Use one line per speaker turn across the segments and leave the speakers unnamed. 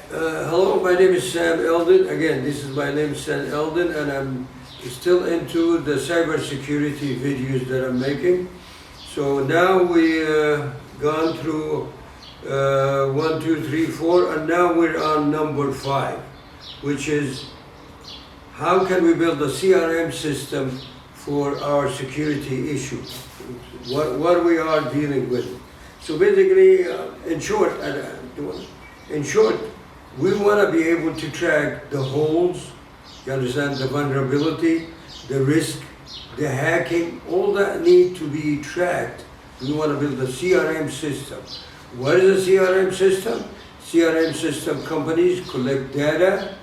Hello, my name is Sam Eldon. Again, this is my name, Sam Eldon, and I'm still into the cybersecurity videos that I'm making. So now we gone through 1, 2, 3, 4, and now we're on number 5, which is how can we build a CRM system for our security issues, what we are dealing with. So basically, in short, we want to be able to track the holes, you understand, the vulnerability, the risk, the hacking, all that need to be tracked. We want to build a CRM system. What is a CRM system? CRM system companies collect data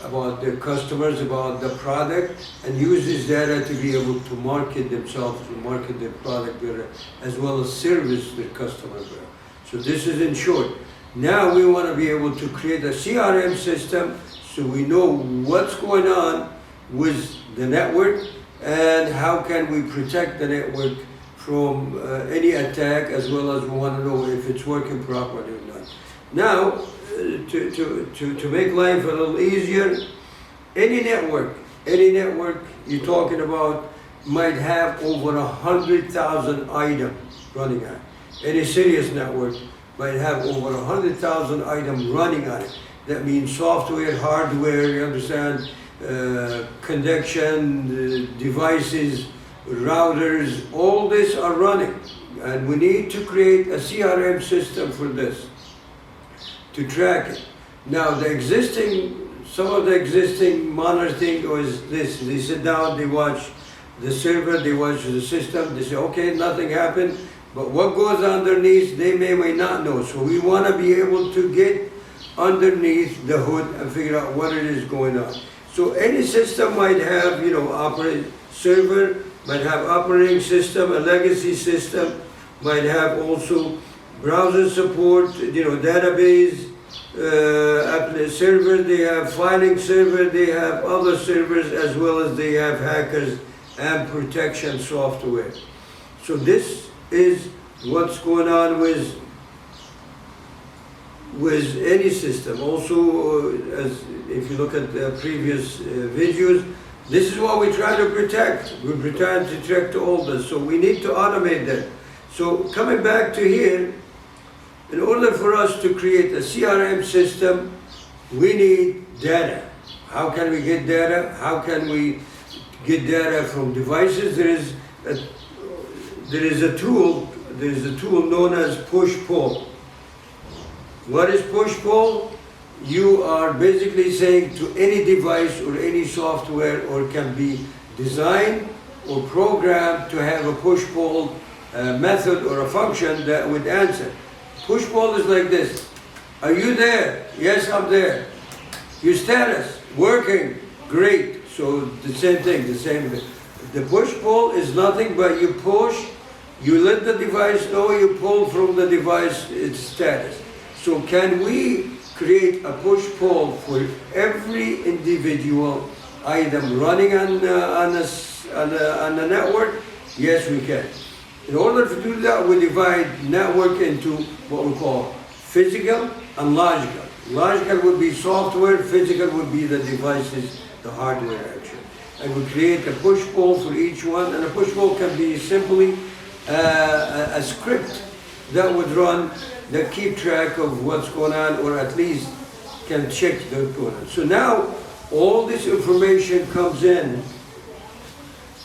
about their customers, about the product, and use this data to be able to market themselves, to market their product better, as well as service their customers better. So this is in short. Now we want to be able to create a CRM system so we know what's going on with the network and how can we protect the network from any attack, as well as we want to know if it's working properly or not. Now, to make life a little easier, any network you're talking about might have over 100,000 items running on it. Any serious network might have over 100,000 items running on it. That means software, hardware, you understand, connection, devices, routers, all this are running. And we need to create a CRM system for this, to track it. Now some of the existing monitoring is this: they sit down, they watch the server, they watch the system, they say, okay, nothing happened, but what goes underneath, they may not know. So we want to be able to get underneath the hood and figure out what it is going on. So any system might have, server, might have operating system, a legacy system, might have also browser support, database, server, they have filing server, they have other servers, as well as they have hackers and protection software. So this is what's going on with any system. Also, as if you look at the previous videos, this is what we try to protect. We try to protect all this, so we need to automate that. So coming back to here, in order for us to create a CRM system, we need data. How can we get data? How can we get data from devices? There is a tool known as push-pull. What is push-pull? You are basically saying to any device or any software, or can be designed or programmed to have a push-pull method or a function that would answer. Push-pull is like this: are you there? Yes, I'm there. Your status? Working? Great. So the same thing, The push-pull is nothing but you push, you let the device know, you pull from the device its status. So can we create a push-pull for every individual item running on the network? Yes, we can. In order to do that, we divide network into what we call physical and logical. Logical would be software, physical would be the devices, the hardware actually. And we create a push-pull for each one, and a push-pull can be simply a script that would run, that keep track of what's going on, or at least can check what's going on. So now all this information comes in.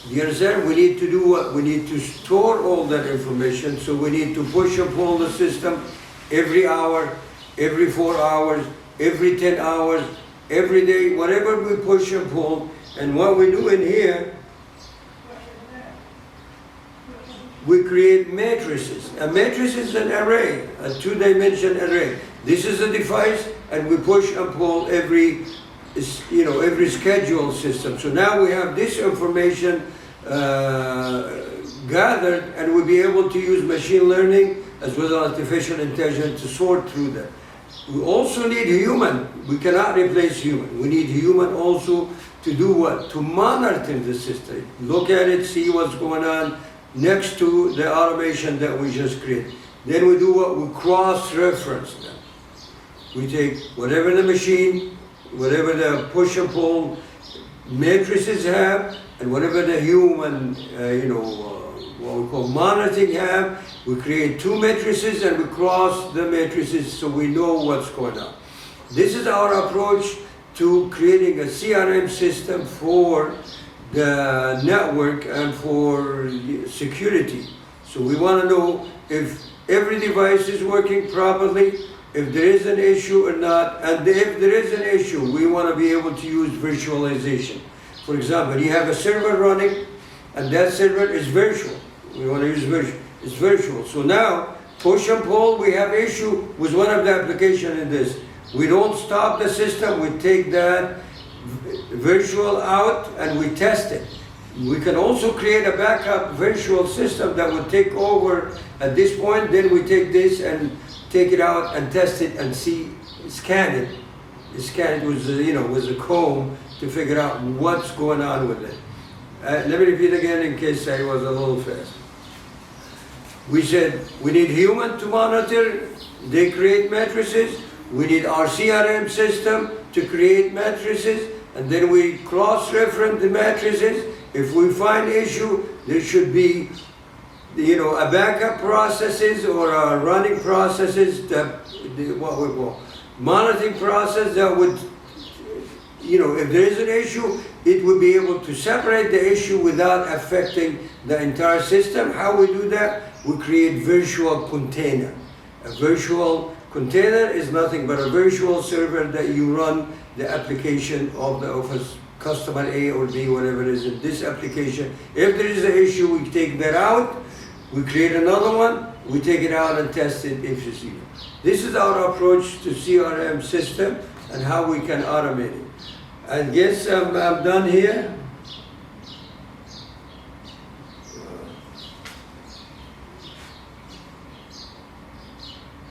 You understand? We need to do what? We need to store all that information, so we need to push and pull the system every hour, every 4 hours, every 10 hours, every day, whatever we push and pull. And what we do in here, we create matrices. A matrix is an array, a 2-dimension array. This is a device, and we push and pull every schedule system. So now we have this information gathered, and we'll be able to use machine learning as well as artificial intelligence to sort through that. We also need human. We cannot replace human. We need human also to to do what? To monitor the system. Look at it, see what's going on next to the automation that we just created. Then we do what? We cross-reference them. We take whatever the machine, whatever the push and pull matrices have, and whatever the human, what we call monitoring have, we create two matrices and we cross the matrices so we know what's going on. This is our approach to creating a CRM system for the network and for security. So we want to know if every device is working properly, if there is an issue or not, and if there is an issue, we want to be able to use virtualization. For example, you have a server running, and that server is virtual. We want to use virtual. It's virtual. So now, push and pull, we have issue with one of the applications in this. We don't stop the system, we take that virtual out and we test it. We can also create a backup virtual system that would take over at this point, then we take this and take it out and test it and see, scan it with a comb to figure out what's going on with it. Let me repeat again in case I was a little fast. We said we need human to monitor, they create matrices. We need our CRM system to create matrices, and then we cross-reference the matrices. If we find issue, there should be, a backup processes or a running processes that, what we call monitoring process that would, if there is an issue, it would be able to separate the issue without affecting the entire system. How we do that? We create virtual container. A virtual container is nothing but a virtual server that you run the application of the office, customer A or B, whatever it is in this application. If there is an issue, we take that out, we create another one, we take it out and test it if you see it. This is our approach to CRM system and how we can automate it. I guess I'm done here.